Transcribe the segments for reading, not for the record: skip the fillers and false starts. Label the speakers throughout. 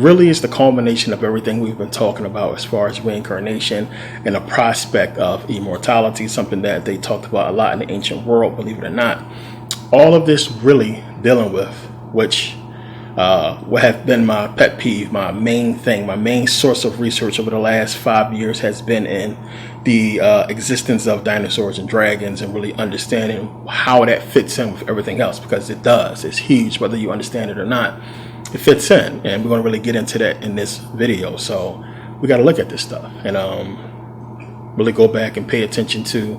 Speaker 1: really is the culmination of everything we've been talking about as far as reincarnation and the prospect of immortality, something that they talked about a lot in the ancient world, believe it or not. All of this really dealing with, which what have been my pet peeve, my main thing, my main source of research over the last 5 years has been in the existence of dinosaurs and dragons, and really understanding how that fits in with everything else, because it does. It's huge, whether you understand it or not. It fits in, and we're going to really get into that in this video. So we got to look at this stuff and really go back and pay attention to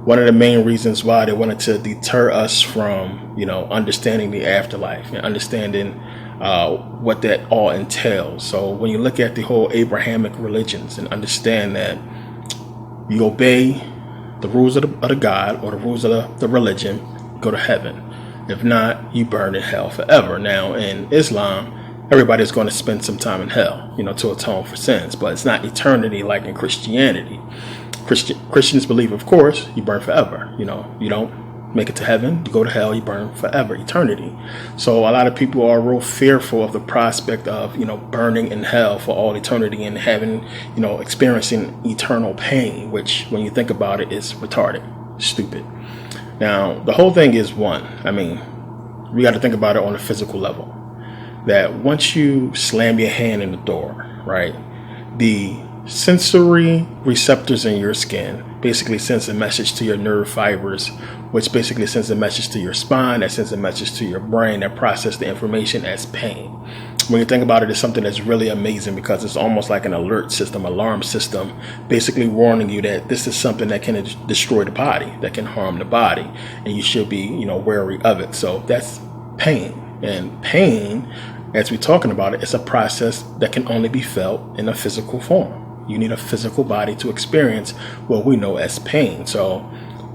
Speaker 1: one of the main reasons why they wanted to deter us from, understanding the afterlife and understanding what that all entails. So when you look at the whole Abrahamic religions and understand that you obey the rules of the God or the rules of the religion, go to heaven. If not, you burn in hell forever. Now, in Islam, everybody's going to spend some time in hell, to atone for sins, but it's not eternity like in Christianity. Christians believe, of course, you burn forever. You don't make it to heaven, you go to hell, you burn forever, eternity. So a lot of people are real fearful of the prospect of, burning in hell for all eternity and having, experiencing eternal pain, which when you think about it is retarded, stupid. Now, the whole thing is one. We got to think about it on a physical level. That once you slam your hand in the door, right, the sensory receptors in your skin basically sends a message to your nerve fibers, which basically sends a message to your spine, that sends a message to your brain, that processes the information as pain. When you think about it, it's something that's really amazing, because it's almost like an alert system, alarm system, basically warning you that this is something that can destroy the body, that can harm the body, and you should be, wary of it. So that's pain. And pain, as we're talking about it, it's a process that can only be felt in a physical form. You need a physical body to experience what we know as pain. So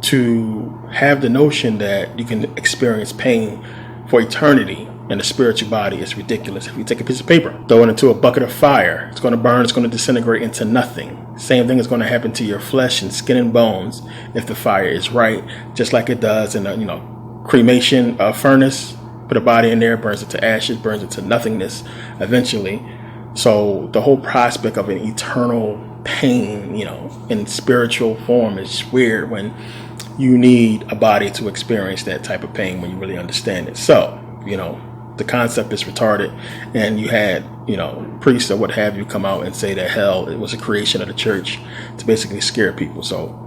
Speaker 1: to have the notion that you can experience pain for eternity in a spiritual body is ridiculous. If you take a piece of paper, throw it into a bucket of fire, it's going to burn, it's going to disintegrate into nothing. Same thing is going to happen to your flesh and skin and bones if the fire is right, just like it does in a cremation furnace. Put a body in there, burns it to ashes, burns it to nothingness eventually. So the whole prospect of an eternal pain, in spiritual form is weird when you need a body to experience that type of pain when you really understand it. So, the concept is retarded, and you had, priests or what have you come out and say that hell, it was a creation of the church to basically scare people. So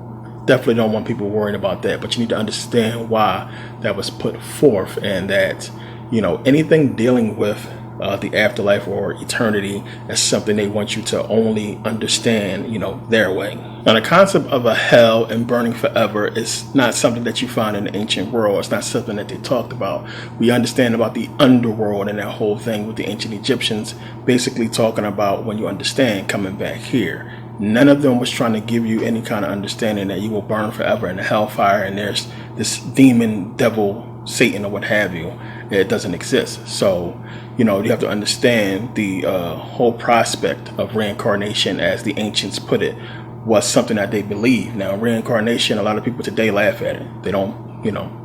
Speaker 1: definitely don't want people worrying about that, but you need to understand why that was put forth, and that, anything dealing with the afterlife or eternity is something they want you to only understand, their way. Now, the concept of a hell and burning forever is not something that you find in the ancient world. It's not something that they talked about. We understand about the underworld and that whole thing with the ancient Egyptians, basically talking about, when you understand, coming back here. None of them was trying to give you any kind of understanding that you will burn forever in the hellfire and there's this demon, devil, Satan, or what have you. It doesn't exist. So, you have to understand the whole prospect of reincarnation, as the ancients put it, was something that they believe. Now, reincarnation, a lot of people today laugh at it. They don't,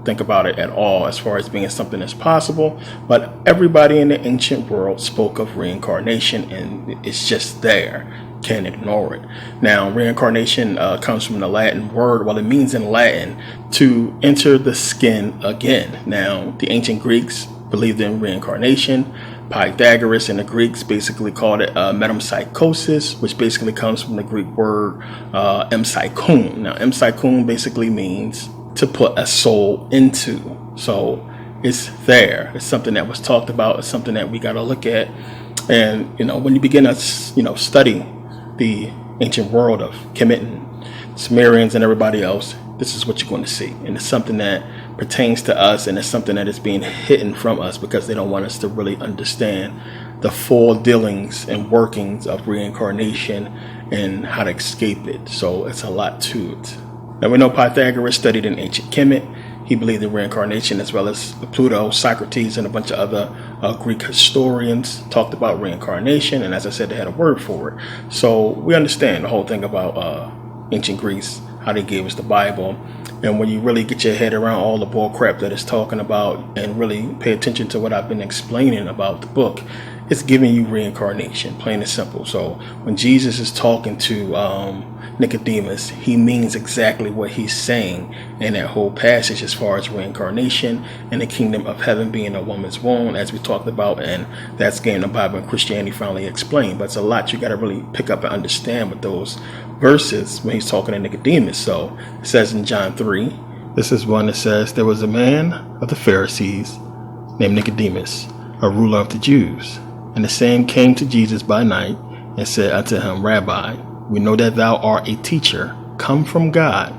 Speaker 1: think about it at all as far as being something that's possible. But everybody in the ancient world spoke of reincarnation, and it's just there. Can't ignore it. Now, reincarnation comes from the Latin word. Well, it means in Latin to enter the skin again. Now, the ancient Greeks believed in reincarnation. Pythagoras and the Greeks basically called it metempsychosis, which basically comes from the Greek word empsychon. Now, empsychon basically means to put a soul into. So it's there. It's something that was talked about. It's something that we got to look at. And, when you begin to, study the ancient world of Kemet and Sumerians and everybody else, this is what you're going to see. And it's something that pertains to us, and it's something that is being hidden from us because they don't want us to really understand the full dealings and workings of reincarnation and how to escape it. So it's a lot to it. Now, we know Pythagoras studied in ancient Kemet. He believed in reincarnation, as well as Pluto, Socrates, and a bunch of other Greek historians talked about reincarnation. And as I said, they had a word for it. So we understand the whole thing about ancient Greece, how they gave us the Bible. And when you really get your head around all the bull crap that it's talking about and really pay attention to what I've been explaining about the book, it's giving you reincarnation, plain and simple. So when Jesus is talking to Nicodemus, he means exactly what he's saying in that whole passage as far as reincarnation and the kingdom of heaven being a woman's womb, as we talked about, and that's getting the Bible and Christianity finally explained. But it's a lot you got to really pick up and understand with those verses when he's talking to Nicodemus. So it says in John 3, this is one that says, there was a man of the Pharisees named Nicodemus, a ruler of the Jews, and the same came to Jesus by night and said unto him, Rabbi, we know that thou art a teacher, come from God,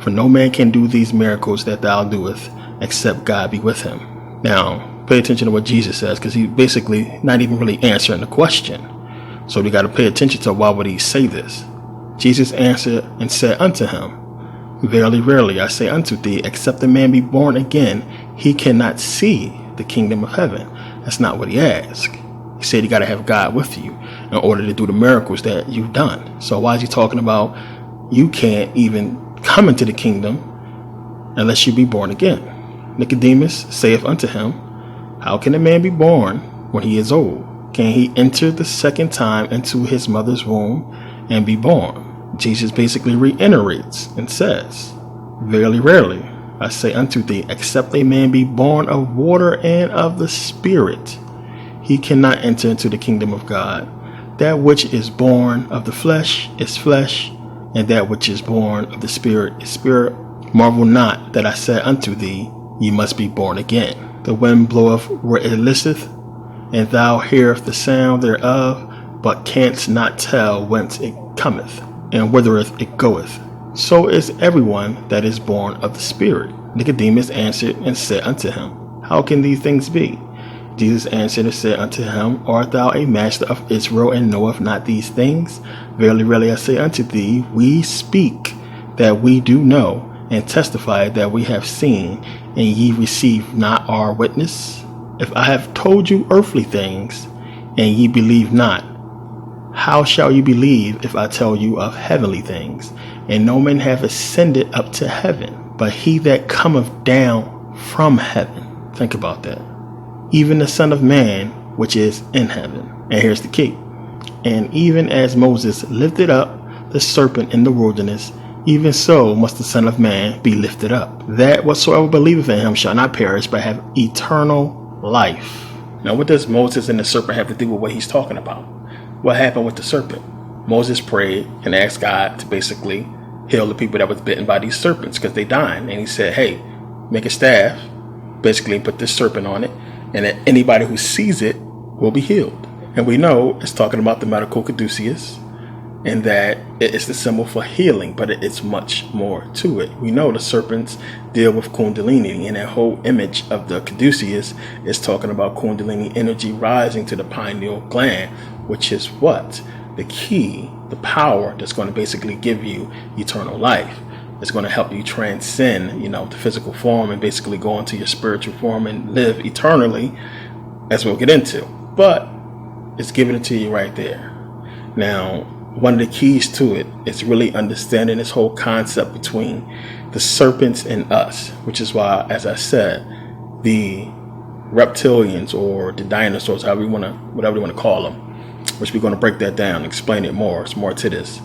Speaker 1: for no man can do these miracles that thou doest, except God be with him. Now, pay attention to what Jesus says, because he's basically not even really answering the question. So we got to pay attention to why would he say this. Jesus answered and said unto him, Verily, verily, I say unto thee, except a man be born again, he cannot see the kingdom of heaven. That's not what he asked. He said you got to have God with you in order to do the miracles that you've done. So why is he talking about you can't even come into the kingdom unless you be born again? Nicodemus saith unto him, How can a man be born when he is old? Can he enter the second time into his mother's womb and be born? Jesus basically reiterates and says, Verily, verily, I say unto thee, except a man be born of water and of the Spirit, he cannot enter into the kingdom of God. That which is born of the flesh is flesh, and that which is born of the Spirit is spirit. Marvel not that I said unto thee, ye must be born again. The wind bloweth where it listeth, and thou hearest the sound thereof, but canst not tell whence it cometh, and whithereth it goeth. So is everyone that is born of the Spirit. Nicodemus answered and said unto him, How can these things be? Jesus answered and said unto him, Art thou a master of Israel, and knowest not these things? Verily, verily, I say unto thee, we speak that we do know, and testify that we have seen, and ye receive not our witness? If I have told you earthly things, and ye believe not, how shall you believe if I tell you of heavenly things? And no man hath ascended up to heaven, but he that cometh down from heaven. Think about that. Even the Son of Man, which is in heaven. And here's the key. And even as Moses lifted up the serpent in the wilderness, even so must the Son of Man be lifted up, that whatsoever believeth in him shall not perish, but have eternal life. Now, what does Moses and the serpent have to do with what he's talking about? What happened with the serpent? Moses prayed and asked God to basically heal the people that was bitten by these serpents because they died. And he said, hey, make a staff, basically put this serpent on it, and that anybody who sees it will be healed. And we know it's talking about the medical caduceus, and that it's the symbol for healing, but it's much more to it. We know the serpents deal with kundalini, and that whole image of the caduceus is talking about kundalini energy rising to the pineal gland, which is what? The key, the power that's going to basically give you eternal life. It's going to help you transcend, the physical form and basically go into your spiritual form and live eternally, as we'll get into. But it's giving it to you right there. Now, one of the keys to it is really understanding this whole concept between the serpents and us, which is why, as I said, the reptilians or the dinosaurs, whatever you want to call them, which we're going to break that down and explain it more. It's more to this.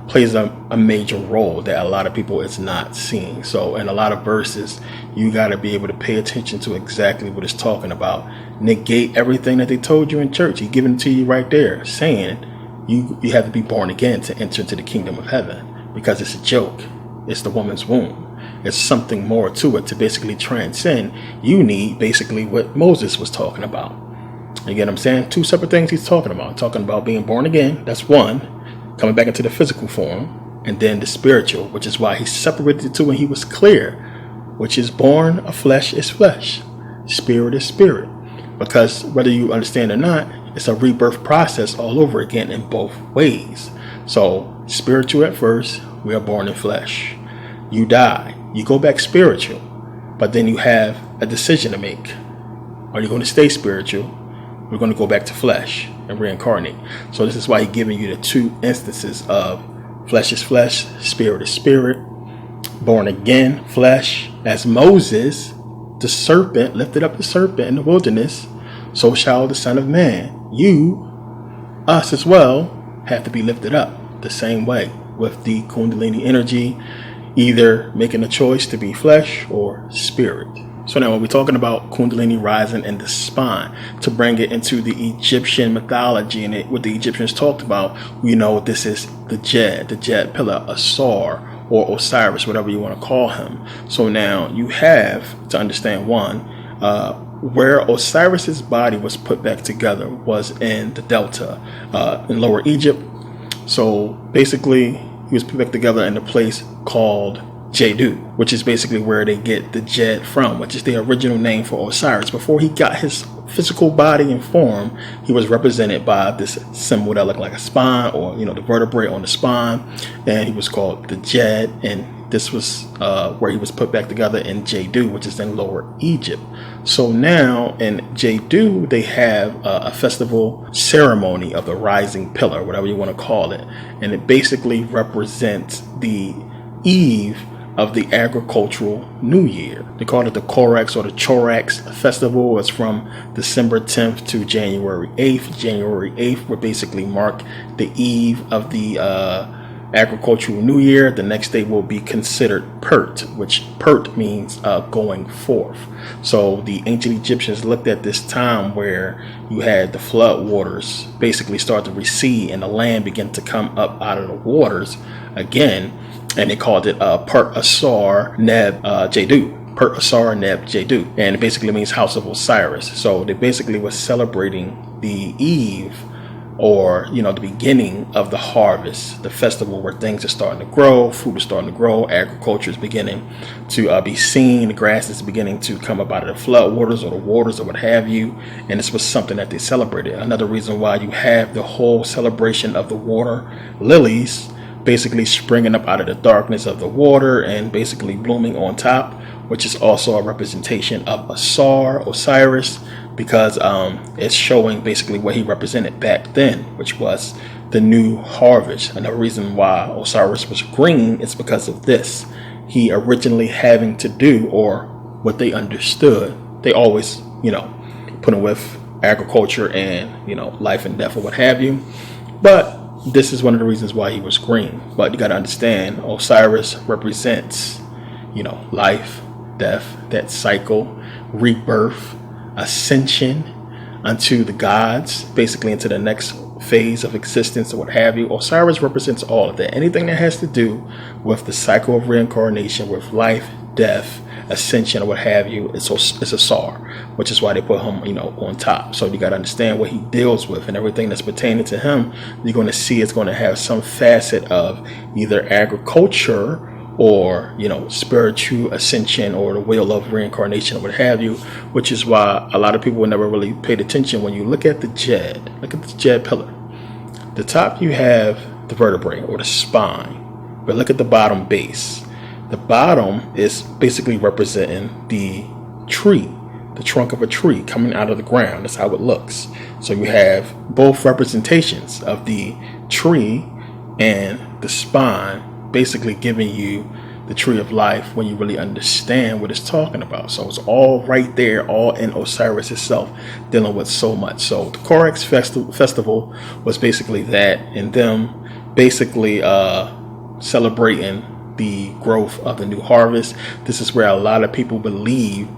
Speaker 1: Plays a major role that a lot of people is not seeing. So in a lot of verses, you got to be able to pay attention to exactly what it's talking about. Negate everything that they told you in church. He's giving it to you right there, saying you have to be born again to enter into the kingdom of heaven, because it's a joke. It's the woman's womb. There's something more to it to basically transcend. You need basically what Moses was talking about. You get what I'm saying? Two separate things he's talking about. Talking about being born again. That's one. Coming back into the physical form, and then the spiritual, which is why he separated the two and he was clear, which is born of flesh is flesh, spirit is spirit. Because whether you understand or not, it's a rebirth process all over again in both ways. So spiritual at first, we are born in flesh. You die, you go back spiritual, but then you have a decision to make. Are you going to stay spiritual? We're going to go back to flesh and reincarnate. So this is why he's giving you the two instances of flesh is flesh, spirit is spirit, born again, flesh, as Moses, the serpent, lifted up the serpent in the wilderness, so shall the Son of Man. You, us as well, have to be lifted up the same way with the Kundalini energy, either making a choice to be flesh or spirit. So now when we're talking about Kundalini rising in the spine, to bring it into the Egyptian mythology and what the Egyptians talked about, we know this is the Djed pillar, Asar, or Osiris, whatever you want to call him. So now you have to understand, one, where Osiris's body was put back together was in the Delta, in Lower Egypt. So basically, he was put back together in a place called Djed, which is basically where they get the Djed from, which is the original name for Osiris. Before he got his physical body and form, he was represented by this symbol that looked like a spine, or the vertebrae on the spine, and he was called the Djed, and this was where he was put back together in Djed, which is in Lower Egypt. So now in Djed, they have a festival ceremony of the rising pillar, whatever you want to call it, and it basically represents the eve of the agricultural new year. They call it the Corex or the Chorax festival. It's from December 10th to January 8th. January 8th would basically mark the eve of the agricultural new year. The next day will be considered Pert, which Pert means going forth. So the ancient Egyptians looked at this time where you had the flood waters basically start to recede and the land begin to come up out of the waters again. And they called it Pert Asar Neb Djed. Pert Asar Neb Djed. And it basically means house of Osiris. So they basically were celebrating the eve, or the beginning of the harvest, the festival where things are starting to grow, food is starting to grow, agriculture is beginning to be seen, the grass is beginning to come up out of the flood waters or the waters or what have you, and this was something that they celebrated. Another reason why you have the whole celebration of the water lilies basically springing up out of the darkness of the water and basically blooming on top, which is also a representation of Asar, Osiris, because it's showing basically what he represented back then, which was the new harvest. Another reason why Osiris was green is because of this. He originally having to do, or what they understood, they always, put him with agriculture and, life and death or what have you. But this is one of the reasons why he was green. But you got to understand, Osiris represents, life, death, that cycle, rebirth, ascension unto the gods, basically into the next phase of existence or what have you. Osiris represents all of that. Anything that has to do with the cycle of reincarnation, with life, death, ascension or what have you, it's Asar, which is why they put him, on top. So you got to understand what he deals with, and everything that's pertaining to him, you're going to see it's going to have some facet of either agriculture or, spiritual ascension or the wheel of reincarnation or what have you, which is why a lot of people never really paid attention. When you look at the Djed, look at the Djed pillar. The top you have the vertebrae or the spine, but look at the bottom base. The bottom is basically representing the tree, the trunk of a tree coming out of the ground. That's how it looks. So you have both representations of the tree and the spine, basically giving you the tree of life when you really understand what it's talking about. So it's all right there, all in Osiris itself, dealing with so much. So the Corex festival was basically that, and them basically celebrating the growth of the new harvest. This is where a lot of people believe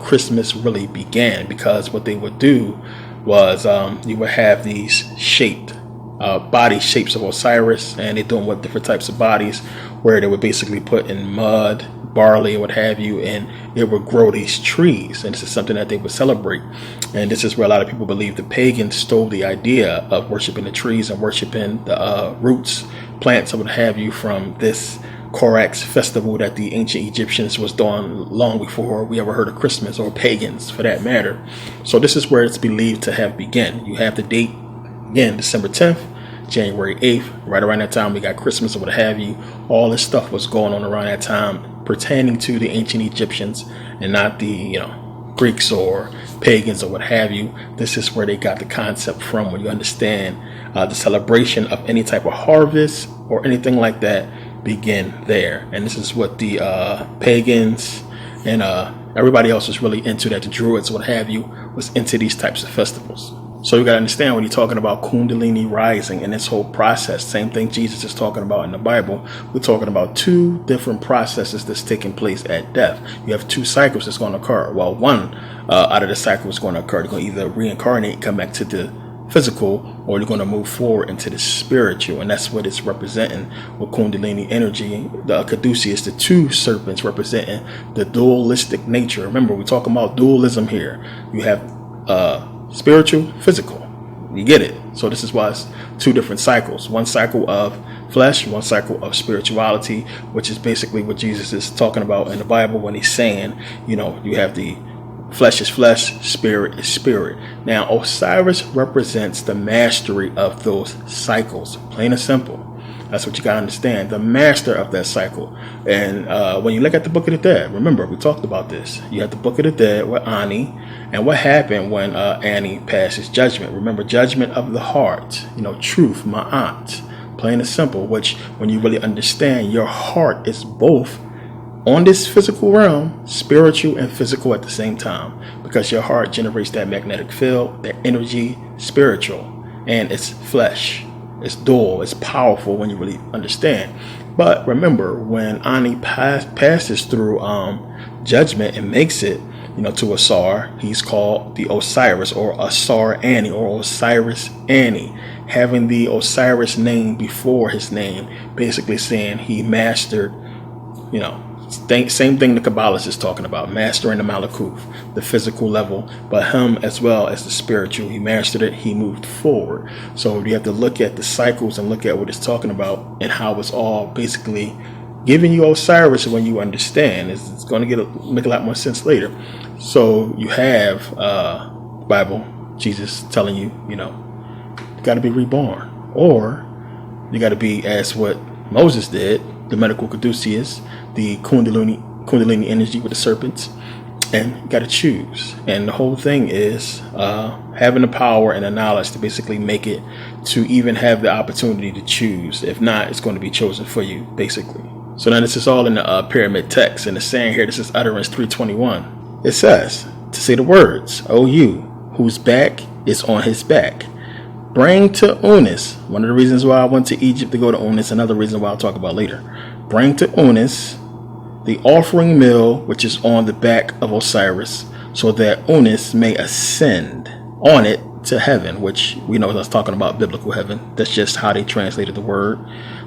Speaker 1: Christmas really began, because what they would do was you would have these shaped body shapes of Osiris, and they're doing with different types of bodies, where they would basically put in mud, barley, and what have you, and it would grow these trees. And this is something that they would celebrate. And this is where a lot of people believe the pagans stole the idea of worshiping the trees and worshiping the roots, plants, and what have you from this Corex festival that the ancient Egyptians was doing long before we ever heard of Christmas, or pagans for that matter. So this is where it's believed to have begun. You have the date, again, December 10th, January 8th, right around that time we got Christmas or what have you. All this stuff was going on around that time pertaining to the ancient Egyptians, and not the Greeks or pagans or what have you. This is where they got the concept from, when you understand the celebration of any type of harvest or anything like that begin there. And this is what the pagans and Everybody else was really into that. The Druids, what have you, was into these types of festivals. So you got to understand, when you're talking about Kundalini rising and this whole process, same thing Jesus is talking about in the Bible, we're talking about two different processes that's taking place at death. You have two cycles that's going to occur. Well, one out of the cycles is going to occur. You're going to either reincarnate, come back to the physical, or you're going to move forward into the spiritual. And that's what it's representing with Kundalini energy. The caduceus, the two serpents, representing the dualistic nature. Remember, we're talking about dualism here. You have spiritual, physical. You get it? So this is why it's two different cycles. One cycle of flesh, one cycle of spirituality, which is basically what Jesus is talking about in the Bible when he's saying, you know, you have the flesh is flesh, spirit is spirit. Now, Osiris represents the mastery of those cycles, plain and simple. That's what you got to understand, the master of that cycle. And when you look at the Book of the Dead, remember, we talked about this. You have the Book of the Dead with Ani. And what happened when Ani passes judgment? Remember, judgment of the heart, you know, truth, ma'at, plain and simple, which when you really understand, your heart is both on this physical realm, spiritual and physical at the same time, because your heart generates that magnetic field, that energy, spiritual, and it's flesh. It's dual, it's powerful when you really understand. But remember, when Ani passes through judgment and makes it, you know, to Asar, he's called the Osiris, or Asar Ani, or Osiris Ani, having the Osiris name before his name, basically saying he mastered, you know, same thing the Kabbalist is talking about, mastering the Malakuf, the physical level, but him as well as the spiritual. He mastered it, he moved forward. So you have to look at the cycles and look at what it's talking about and how it's all basically giving you Osiris. When you understand, it's going to make a lot more sense later. So you have Bible, Jesus telling you, you know, you got to be reborn, or you got to be as what Moses did, the medical caduceus, the Kundalini energy with the serpents, and you got to choose. And the whole thing is having the power and the knowledge to basically make it to even have the opportunity to choose. If not, it's going to be chosen for you, basically. So now this is all in the pyramid text, and it's saying here, this is utterance 321. It says to say the words, "O you whose back is on his back, bring to Unis." One of the reasons why I went to Egypt to go to Unis, another reason why I'll talk about later. Bring to Unis the offering mill which is on the back of Osiris, so that Unis may ascend on it to heaven, which we know that's talking about biblical heaven. That's just how they translated the word.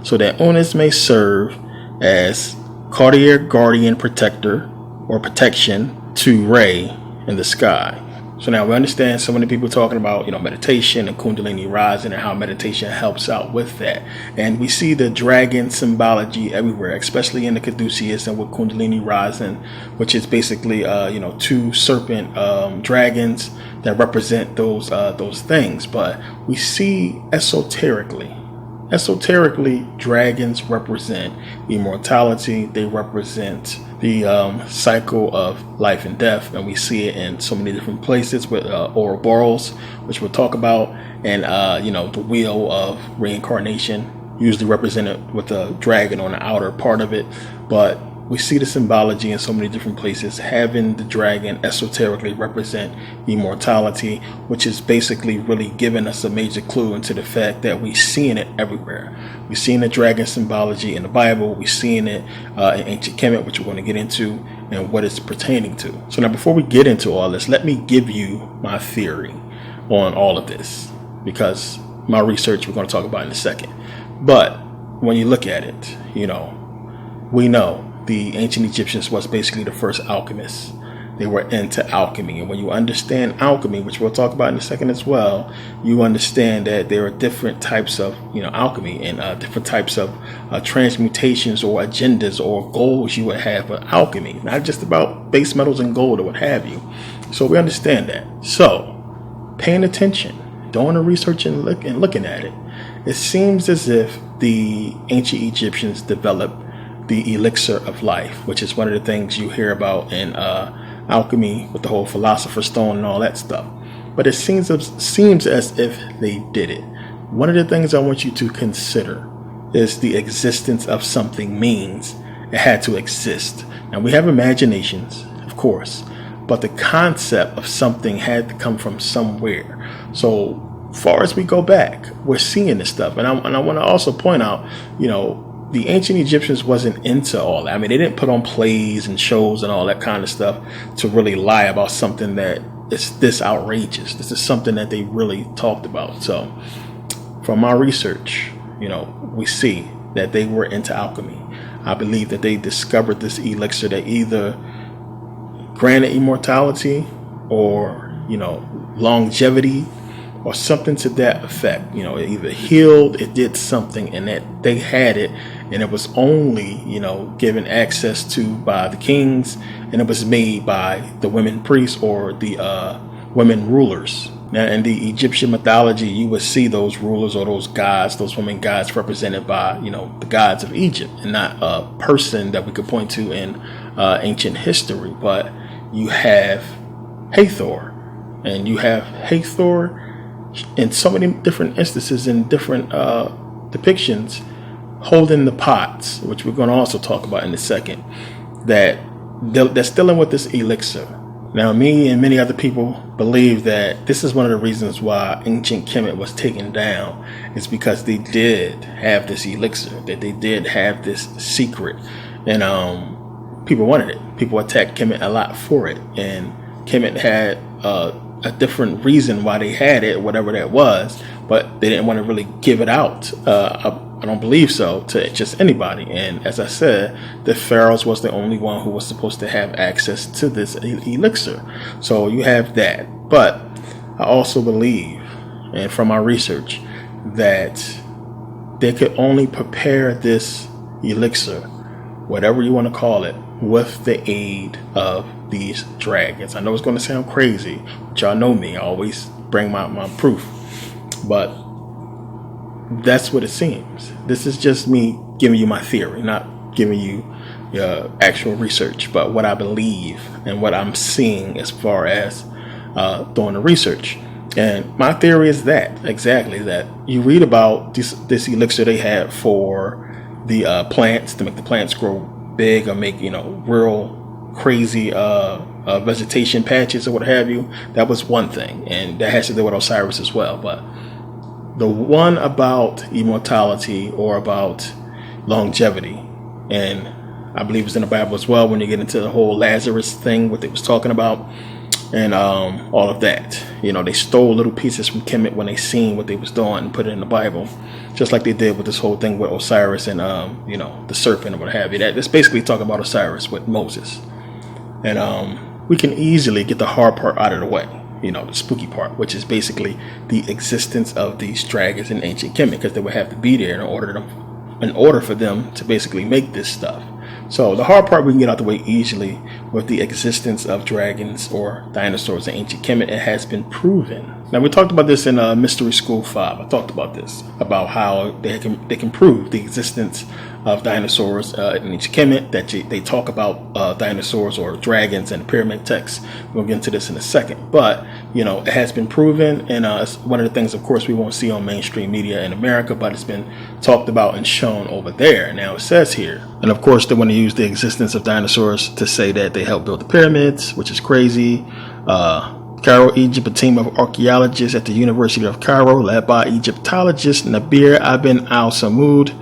Speaker 1: So that Unis may serve as courtier, guardian, protector, or protection to Re in the sky. So now we understand so many people talking about, you know, meditation and Kundalini rising and how meditation helps out with that. And we see the dragon symbology everywhere, especially in the caduceus and with Kundalini rising, which is basically, you know, two serpent dragons that represent those things. But we see esoterically, dragons represent immortality. They represent the cycle of life and death, and we see it in so many different places with Ouroboros, which we'll talk about, and you know, the wheel of reincarnation, usually represented with a dragon on the outer part of it. But we see the symbology in so many different places, having the dragon esoterically represent immortality, which is basically really giving us a major clue into the fact that we're seeing it everywhere. We're seeing the dragon symbology in the Bible. We're seeing it in ancient Kemet, which we're going to get into, and what it's pertaining to. So now, before we get into all this, let me give you my theory on all of this, because my research we're going to talk about in a second. But when you look at it, you know, we know the ancient Egyptians was basically the first alchemists. They were into alchemy. And when you understand alchemy, which we'll talk about in a second as well, you understand that there are different types of, you know, alchemy, and different types of transmutations or agendas or goals you would have with alchemy, not just about base metals and gold or what have you. So we understand that. So paying attention, doing the research and looking at it, it seems as if the ancient Egyptians developed the elixir of life, which is one of the things you hear about in alchemy with the whole philosopher's stone and all that stuff. But it seems as if they did it. One of the things I want you to consider is the existence of something means it had to exist. Now, we have imaginations. of course, but the concept of something had to come from somewhere. So far as we go back, we're seeing this stuff. And I want to also point out, the ancient Egyptians wasn't into all that. I mean, they didn't put on plays and shows and all that kind of stuff to really lie about something that is this outrageous. This is something that they really talked about. So from my research, we see that they were into alchemy. I believe that they discovered this elixir that either granted immortality or, longevity or something to that effect. It either healed, it did something, and that they had it, and it was only, given access to by the kings, and it was made by the women priests or the women rulers. Now, in the Egyptian mythology, you would see those rulers or those gods, those women gods, represented by, the gods of Egypt, and not a person that we could point to in ancient history. But you have Hathor, and you have Hathor in so many different instances and different depictions, holding the pots, which we're going to also talk about in a second, that's dealing with this elixir. Now, me and many other people believe that this is one of the reasons why ancient Kemet was taken down, is because they did have this elixir, that they did have this secret, and people wanted it. People attacked Kemet a lot for it, and Kemet had a different reason why they had it, whatever that was, but they didn't want to really give it out. I don't believe so to just anybody. And as I said, the pharaohs was the only one who was supposed to have access to this elixir. So you have that. But I also believe, and from my research, that they could only prepare this elixir, whatever you want to call it, with the aid of these dragons. I know it's going to sound crazy, but y'all know me. I always bring my proof. But that's what it seems. This is just me giving you my theory, not giving you actual research, but what I believe and what I'm seeing as far as doing the research. And my theory is that exactly that you read about this elixir they had for the plants, to make the plants grow big or make real crazy vegetation patches or what have you. That was one thing, and that has to do with Osiris as well. But the one about immortality or about longevity, and I believe it's in the Bible as well when you get into the whole Lazarus thing, what they was talking about, and all of that. They stole little pieces from Kemet when they seen what they was doing and put it in the Bible, just like they did with this whole thing with Osiris and the serpent or what have you. That's basically talking about Osiris with Moses. And we can easily get the hard part out of the way, the spooky part, which is basically the existence of these dragons in ancient Kemet, because they would have to be there in order for them to basically make this stuff. So the hard part we can get out the way easily with the existence of dragons or dinosaurs in ancient Kemet. It has been proven. Now, we talked about this in Mystery School 5. I talked about this, about how they can prove the existence of dinosaurs in ancient Kemet, that they talk about dinosaurs or dragons in the pyramid texts. We'll get into this in a second. But, it has been proven, and it's one of the things, of course, we won't see on mainstream media in America, but it's been talked about and shown over there. Now, it says here, and of course, they want to use the existence of dinosaurs to say that they helped build the pyramids, which is crazy. Cairo, Egypt, a team of archaeologists at the University of Cairo, led by Egyptologist Nabir Ibn al-Samud,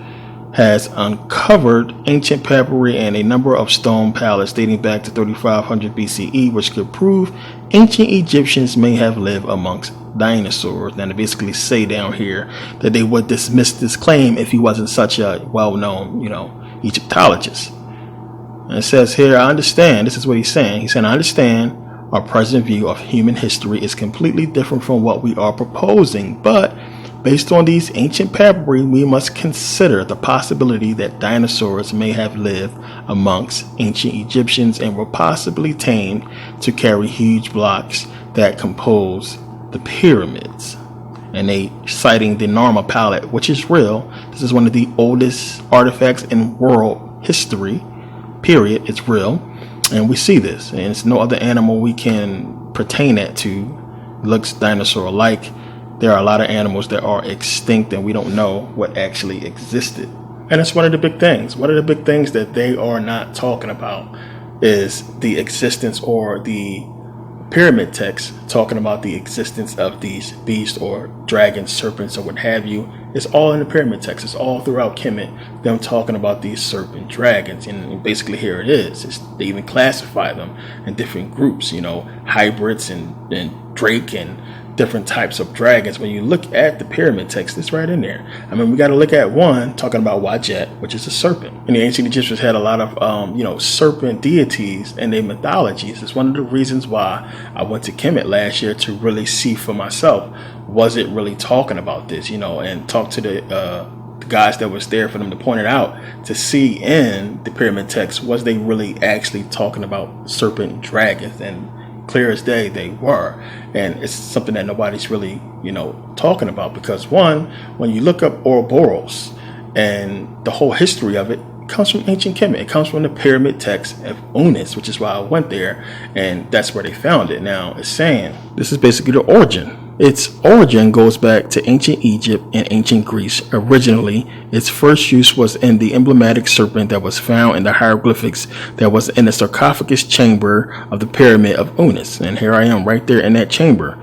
Speaker 1: has uncovered ancient papyri and a number of stone palettes dating back to 3500 BCE, which could prove ancient Egyptians may have lived amongst dinosaurs. Now, they basically say down here that they would dismiss this claim if he wasn't such a well-known, Egyptologist. And it says here, I understand, this is what he's saying. He's saying, I understand our present view of human history is completely different from what we are proposing, but based on these ancient papyri, we must consider the possibility that dinosaurs may have lived amongst ancient Egyptians and were possibly tamed to carry huge blocks that compose the pyramids. And they citing the Narma palette, which is real. This is one of the oldest artifacts in world history, period. It's real. And we see this, and it's no other animal we can pertain that to looks dinosaur-like. There are a lot of animals that are extinct and we don't know what actually existed. And it's one of the big things. One of the big things that they are not talking about is the existence, or the pyramid text talking about the existence of these beasts or dragons, serpents, or what have you. It's all in the pyramid text. It's all throughout Kemet, them talking about these serpent dragons. And basically here it is. They even classify them in different groups, hybrids and Drake and different types of dragons. When you look at the pyramid text, it's right in there. I mean, we got to look at one talking about Djed, which is a serpent. And the ancient Egyptians had a lot of, serpent deities in their mythologies. It's one of the reasons why I went to Kemet last year, to really see for myself, was it really talking about this, and talk to the guys that was there for them to point it out, to see in the pyramid text, was they really actually talking about serpent dragons? And clear as day, they were. And it's something that nobody's really, talking about, because one, when you look up Ouroboros and the whole history of it, comes from ancient Kemet. It comes from the pyramid text of Unis, which is why I went there, and that's where they found it. Now, it's saying this is basically the origin. Its origin goes back to ancient Egypt and ancient Greece. Originally, its first use was in the emblematic serpent that was found in the hieroglyphics that was in the sarcophagus chamber of the pyramid of Unis. And here I am right there in that chamber.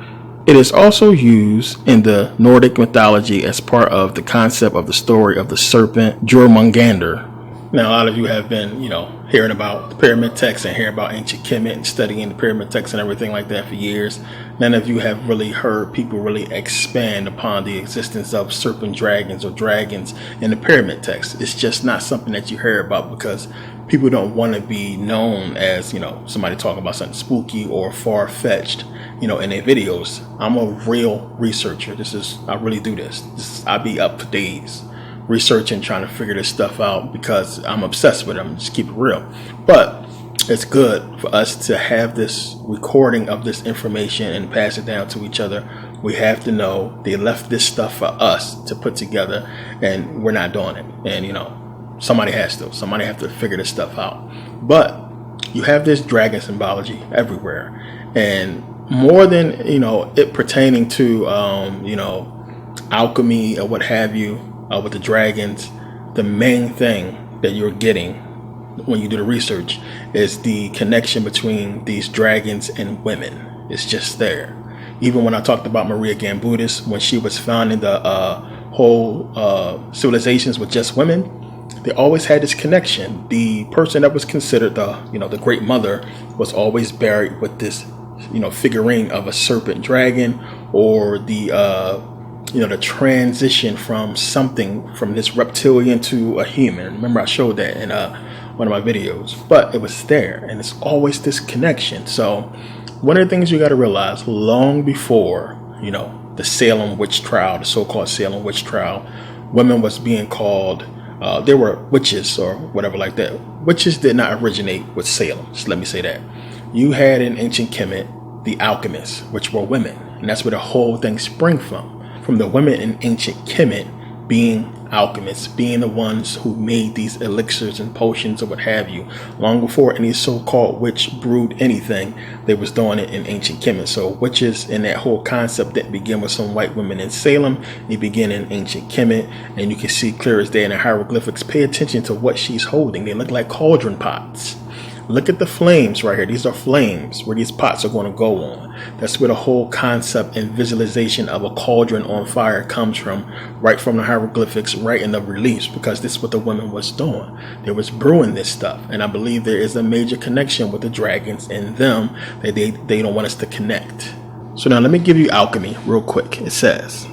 Speaker 1: It is also used in the Nordic mythology as part of the concept of the story of the serpent Jormungandr. Now, a lot of you have been, hearing about the pyramid text and hearing about ancient Kemet and studying the pyramid text and everything like that for years. None of you have really heard people really expand upon the existence of serpent dragons or dragons in the pyramid text. It's just not something that you hear about, because people don't want to be known as, somebody talking about something spooky or far-fetched, in their videos. I'm a real researcher. I really do this. I be up for days researching, trying to figure this stuff out, because I'm obsessed with it. I'm just keep it real. But it's good for us to have this recording of this information and pass it down to each other. We have to know they left this stuff for us to put together, and we're not doing it. And somebody has to figure this stuff out. But you have this dragon symbology everywhere, and more than it pertaining to alchemy or what have you. With the dragons, the main thing that you're getting when you do the research is the connection between these dragons and women. It's just there. Even when I talked about Maria Gambudis, when she was founding the whole civilizations with just women, they always had this connection. The person that was considered the great mother was always buried with this figurine of a serpent dragon, or the transition from this reptilian to a human. Remember, I showed that in one of my videos, but it was there, and it's always this connection. So one of the things you got to realize, long before, the Salem witch trial, the so-called Salem witch trial, women was being called, there were witches or whatever like that. Witches did not originate with Salem. Just let me say that. You had in ancient Kemet, the alchemists, which were women, and that's where the whole thing sprang from the women in ancient Kemet being alchemists, being the ones who made these elixirs and potions or what have you. Long before any so-called witch brewed anything, they was doing it in ancient Kemet. So witches and that whole concept didn't begin with some white women in Salem. It began in ancient Kemet, and you can see clear as day in the hieroglyphics. Pay attention to what she's holding. They look like cauldron pots. Look at the flames right here. These are flames where these pots are going to go on. That's where the whole concept and visualization of a cauldron on fire comes from, right from the hieroglyphics, right in the reliefs, because this is what the women was doing. They was brewing this stuff. And I believe there is a major connection with the dragons and them that they don't want us to connect. So now let me give you alchemy real quick. It says,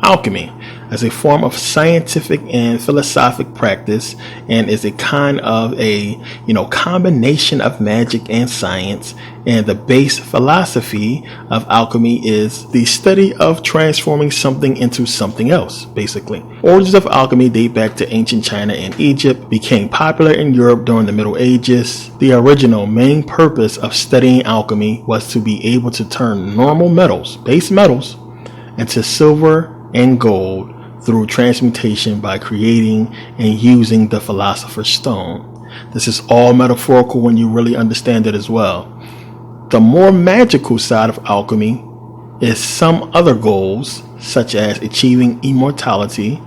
Speaker 1: alchemy as a form of scientific and philosophic practice, and is a kind of a combination of magic and science. And the base philosophy of alchemy is the study of transforming something into something else, basically. Origins of alchemy date back to ancient China and Egypt, became popular in Europe during the Middle Ages. The original main purpose of studying alchemy was to be able to turn normal metals, base metals, into silver and gold through transmutation by creating and using the philosopher's stone. This is all metaphorical when you really understand it as well. The more magical side of alchemy is some other goals, such as achieving immortality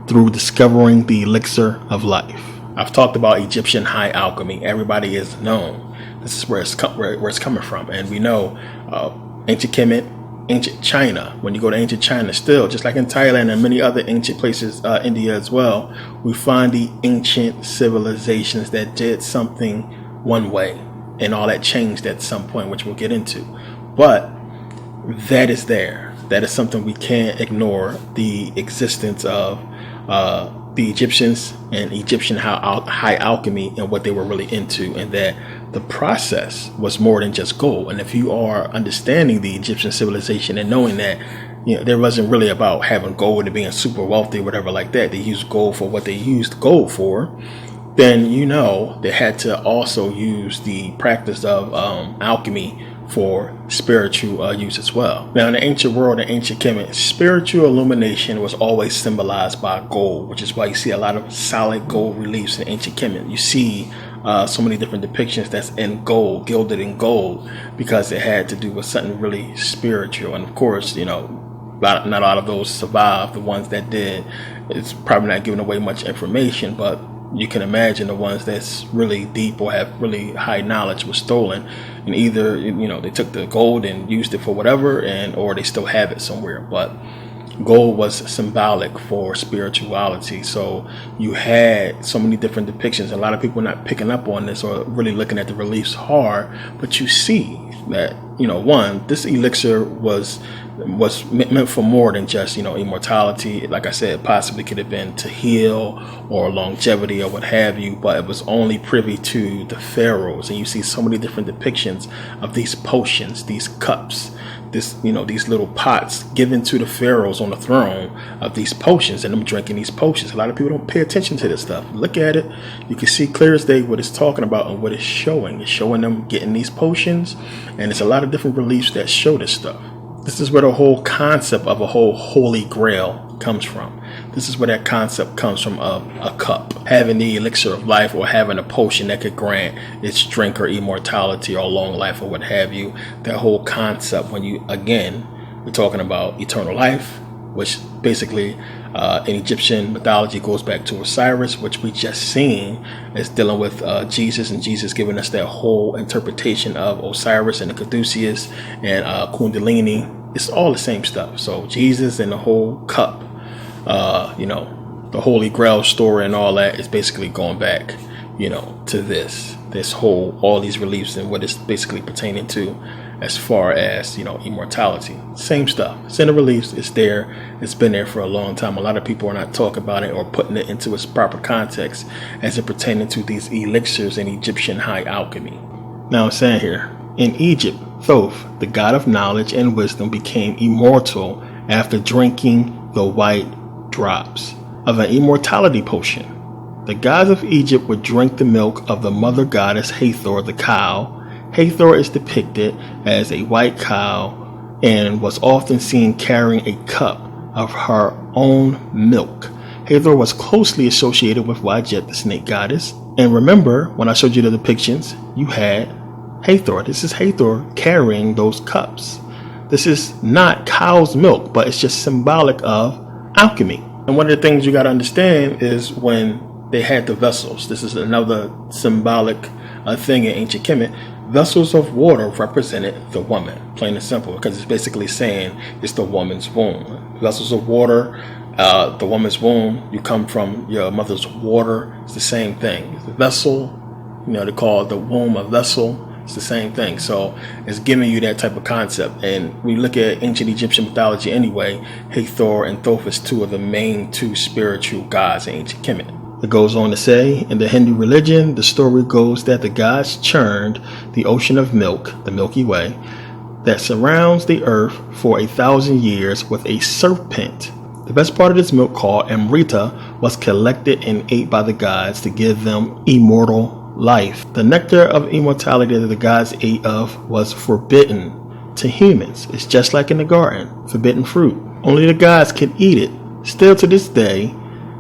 Speaker 1: through discovering the elixir of life. I've talked about Egyptian high alchemy. Everybody is known. This is where it's coming from. And we know ancient Kemet, ancient China. When you go to ancient China, still, just like in Thailand and many other ancient places, India as well, we find the ancient civilizations that did something one way, and all that changed at some point, which we'll get into. But that is there. That is something we can't ignore, the existence of the Egyptians and Egyptian high alchemy and what they were really into, and that the process was more than just gold. And if you are understanding the Egyptian civilization and knowing that, you know, there wasn't really about having gold and being super wealthy or whatever like that, they used gold for what they used gold for, then you know they had to also use the practice of alchemy for spiritual use as well. Now, in the ancient world, in ancient Kemet, spiritual illumination was always symbolized by gold, which is why you see a lot of solid gold reliefs in ancient Kemet. You see so many different depictions that's in gold, gilded in gold, because it had to do with something really spiritual. And of course, you know, not a lot of those survived. The ones that did, it's probably not giving away much information, but you can imagine the ones that's really deep or have really high knowledge was stolen, and either, you know, they took the gold and used it for whatever, and or they still have it somewhere. But gold was symbolic for spirituality. So you had so many different depictions. A lot of people are not picking up on this or really looking at the reliefs hard, but you see that, you know, one, this elixir was meant for more than just, you know, immortality. Like I said, possibly could have been to heal or longevity or what have you, but it was only privy to the pharaohs. And you see so many different depictions of these potions, these cups, this, you know, these little pots given to the pharaohs on the throne of these potions, and them drinking these potions. A lot of people don't pay attention to this stuff. Look at it. You can see clear as day what it's talking about and what it's showing. It's showing them getting these potions, and it's a lot of different reliefs that show this stuff. This is where the whole concept of a whole holy grail comes from. This is where that concept comes from of a cup. Having the elixir of life, or having a potion that could grant its drinker immortality or long life or what have you. That whole concept, when you, again, we're talking about eternal life, which basically in Egyptian mythology goes back to Osiris, which we just seen is dealing with Jesus, and Jesus giving us that whole interpretation of Osiris and the caduceus and Kundalini. It's all the same stuff. So Jesus and the whole cup, you know, the Holy Grail story and all that is basically going back, you know, to this whole, all these reliefs and what it's basically pertaining to as far as, you know, immortality. Same stuff. It's in the reliefs. It's there. It's been there for a long time. A lot of people are not talking about it or putting it into its proper context as it pertaining to these elixirs in Egyptian high alchemy. Now I'm saying here, in Egypt, Thoth, the god of knowledge and wisdom, became immortal after drinking the white drops of an immortality potion. The gods of Egypt would drink the milk of the mother goddess Hathor, the cow. Hathor is depicted as a white cow and was often seen carrying a cup of her own milk. Hathor was closely associated with Djed, the snake goddess. And remember, when I showed you the depictions, you had Hathor. This is Hathor carrying those cups. This is not cow's milk, but it's just symbolic of alchemy. And one of the things you got to understand is when they had the vessels. This is another symbolic thing in ancient Kemet. Vessels of water represented the woman, plain and simple, because it's basically saying it's the woman's womb. Vessels of water, the woman's womb, you come from your mother's water. It's the same thing. The vessel, you know, they call it the womb a vessel. It's the same thing. So it's giving you that type of concept. And when you look at ancient Egyptian mythology anyway, Hathor and Thoth is two of the main two spiritual gods in ancient Kemet. It goes on to say, in the Hindu religion, the story goes that the gods churned the ocean of milk, the Milky Way, that surrounds the earth for 1,000 years with a serpent. The best part of this milk, called Amrita, was collected and ate by the gods to give them immortal life. The nectar of immortality that the gods ate of was forbidden to humans. It's just like in the garden, forbidden fruit. Only the gods can eat it. Still to this day,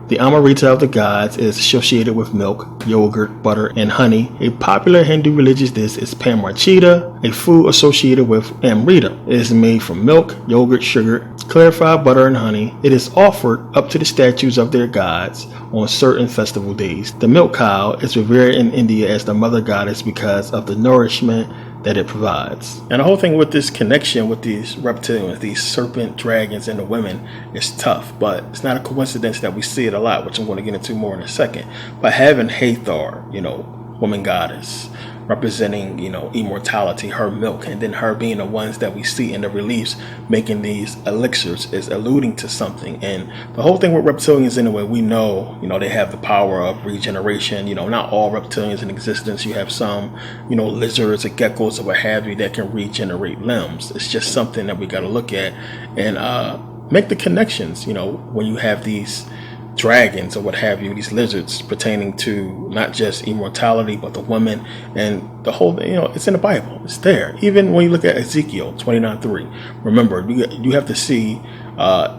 Speaker 1: The Amrita of the gods is associated with milk, yogurt, butter, and honey. A popular Hindu religious dish is Pamarchita, a food associated with Amrita. It is made from milk, yogurt, sugar, clarified butter, and honey. It is offered up to the statues of their gods on certain festival days. The milk cow is revered in India as the mother goddess because of the nourishment that it provides. And the whole thing with this connection with these reptilians, these serpent dragons and the women is tough, but it's not a coincidence that we see it a lot, which I'm going to get into more in a second. But having Hathor, woman goddess, representing, immortality, her milk, and then her being the ones that we see in the reliefs making these elixirs is alluding to something. And the whole thing with reptilians anyway, we know, they have the power of regeneration. Not all reptilians in existence. You have some, lizards or geckos or what have you that can regenerate limbs. It's just something that we got to look at and make the connections, when you have these dragons or what have you, these lizards pertaining to not just immortality but the woman and the whole, it's in the Bible. It's there. Even when you look at Ezekiel 29:3, remember you have to see,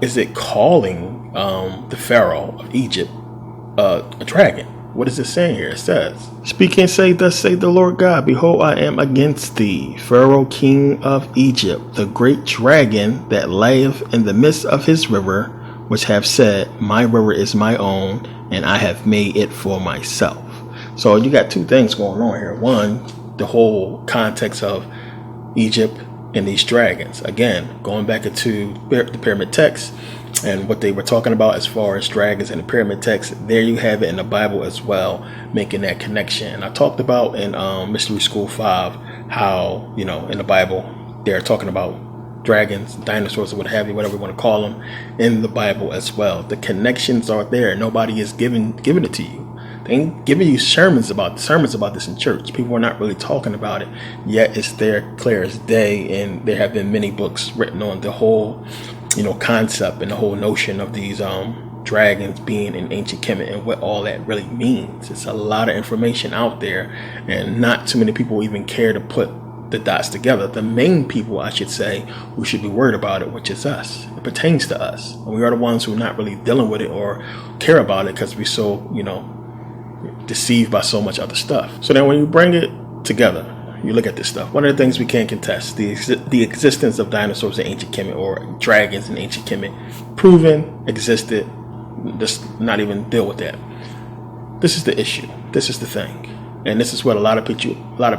Speaker 1: is it calling the Pharaoh of Egypt a dragon? What is it saying here? It says, "Speak and say, thus say the Lord God, behold, I am against thee, Pharaoh, king of Egypt, the great dragon that layeth in the midst of his river, which have said, my river is my own, and I have made it for myself." So you got two things going on here. One, the whole context of Egypt and these dragons. Again, going back into the pyramid text and what they were talking about as far as dragons and the pyramid text, there you have it in the Bible as well, making that connection. And I talked about in Mystery School 5 how, in the Bible, they're talking about dragons, dinosaurs, or what have you, whatever you want to call them, in the Bible as well. The connections are there. Nobody is giving it to you. They ain't giving you sermons about this in church. People are not really talking about it, yet it's there clear as day. And there have been many books written on the whole, concept and the whole notion of these dragons being in ancient Kemet and what all that really means. It's a lot of information out there, and not too many people even care to put the dots together. The main people, I should say, who should be worried about it, which is us. It pertains to us. And we are the ones who are not really dealing with it or care about it because we're so, deceived by so much other stuff. So then when you bring it together, you look at this stuff. One of the things we can't contest, the existence of dinosaurs in ancient Kemet or dragons in ancient Kemet, proven, existed. Just not even deal with that. This is the issue. This is the thing. And this is what a lot of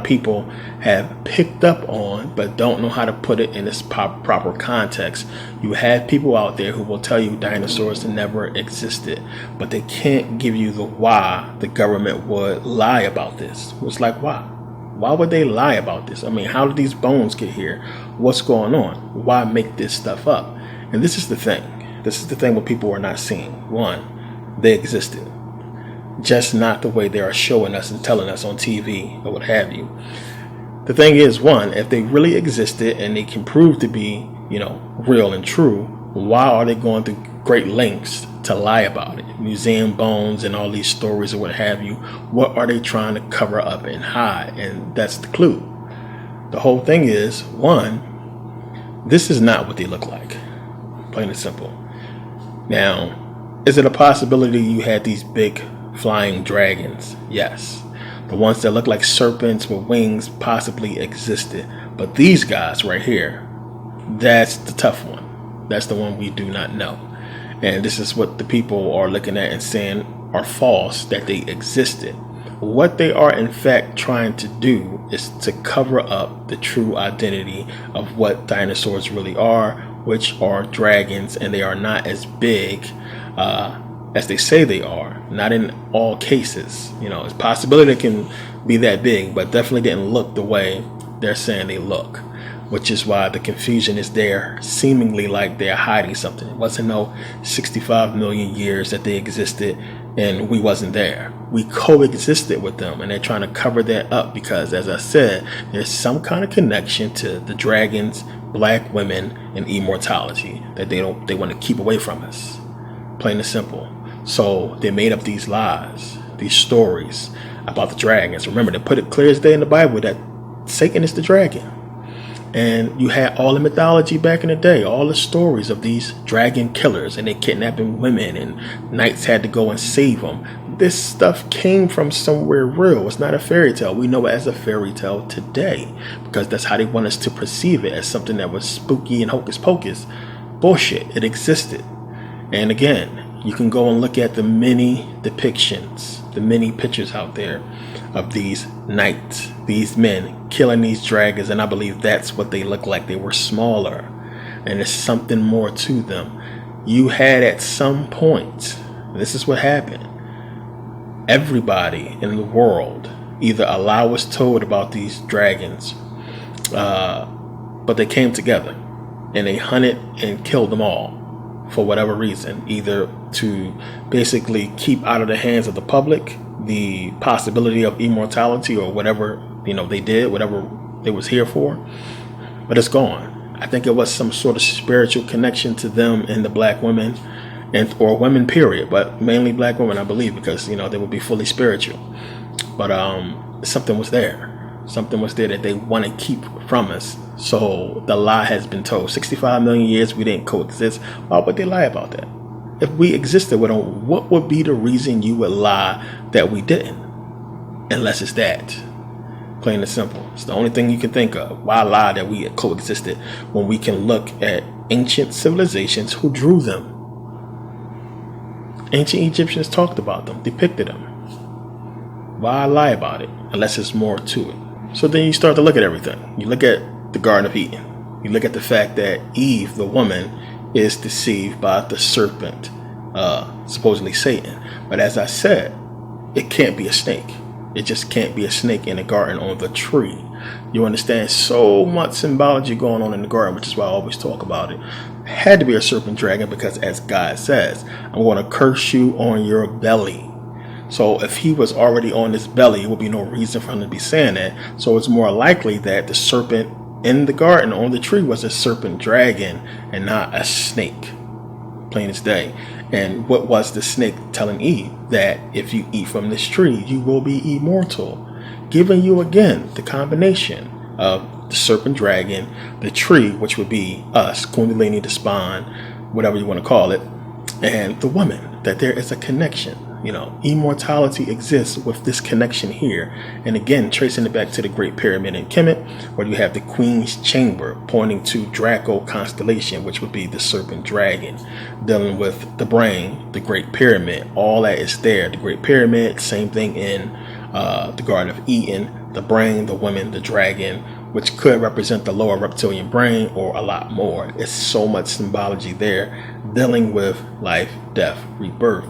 Speaker 1: people have picked up on, but don't know how to put it in its proper context. You have people out there who will tell you dinosaurs never existed, but they can't give you the why the government would lie about this. It's like, why? Why would they lie about this? I mean, how did these bones get here? What's going on? Why make this stuff up? And this is the thing. This is the thing what people are not seeing. One, they existed. Just not the way they are showing us and telling us on TV or what have you. The thing is, one, if they really existed and they can prove to be, real and true, why are they going through great lengths to lie about it? Museum bones and all these stories or what have you. What are they trying to cover up and hide? And that's the clue. The whole thing is, one, this is not what they look like. Plain and simple. Now, is it a possibility you had these big flying dragons? Yes. The ones that look like serpents with wings possibly existed. But these guys right here, that's the tough one. That's the one we do not know. And this is what the people are looking at and saying are false, that they existed. What they are in fact trying to do is to cover up the true identity of what dinosaurs really are, which are dragons, and they are not as big as they say they are. Not in all cases. It's a possibility they can be that big, but definitely didn't look the way they're saying they look, which is why the confusion is there, seemingly like they're hiding something. It wasn't no 65 million years that they existed and we wasn't there. We coexisted with them, and they're trying to cover that up because, as I said, there's some kind of connection to the dragons, black women, and immortality that they want to keep away from us. Plain and simple. So they made up these lies, these stories about the dragons. Remember, they put it clear as day in the Bible that Satan is the dragon. And you had all the mythology back in the day, all the stories of these dragon killers, and they kidnapping women, and knights had to go and save them. This stuff came from somewhere real. It's not a fairy tale. We know it as a fairy tale today because that's how they want us to perceive it, as something that was spooky and hocus pocus. Bullshit. It existed. And again, you can go and look at the many depictions, the many pictures out there of these knights, these men killing these dragons, and I believe that's what they look like. They were smaller, and there's something more to them. You had at some point, this is what happened, everybody in the world, either a lie was told about these dragons, but they came together and they hunted and killed them all for whatever reason, either to basically keep out of the hands of the public the possibility of immortality or whatever, they did, whatever they was here for, but it's gone. I think it was some sort of spiritual connection to them and the black women, or women period, but mainly black women, I believe, because they would be fully spiritual. But something was there that they want to keep from us. So the lie has been told. 65 million years we didn't coexist. Why would they lie about that? If we existed with them, what would be the reason you would lie that we didn't? Unless it's that. Plain and simple. It's the only thing you can think of. Why lie that we coexisted when we can look at ancient civilizations who drew them? Ancient Egyptians talked about them, depicted them. Why lie about it? Unless there's more to it. So then you start to look at everything. You look at the Garden of Eden. You look at the fact that Eve, the woman, is deceived by the serpent, supposedly Satan. But as I said, it can't be a snake. It just can't be a snake in a garden on the tree. You understand? So much symbology going on in the garden, which is why I always talk about it. It had to be a serpent dragon because, as God says, I'm going to curse you on your belly. So if he was already on his belly, it would be no reason for him to be saying that. So it's more likely that the serpent in the garden on the tree was a serpent dragon and not a snake. Plain as day. And what was the snake telling Eve? That if you eat from this tree, you will be immortal. Giving you again the combination of the serpent dragon, the tree, which would be us, Kundalini, the spawn, whatever you want to call it, and the woman, that there is a connection. Immortality exists with this connection here. And again, tracing it back to the Great Pyramid in Kemet, where you have the Queen's Chamber pointing to Draco constellation, which would be the serpent dragon, dealing with the brain, the Great Pyramid. All that is there. The Great Pyramid, same thing in the Garden of Eden, the brain, the woman, the dragon, which could represent the lower reptilian brain or a lot more. It's so much symbology there, dealing with life, death, rebirth.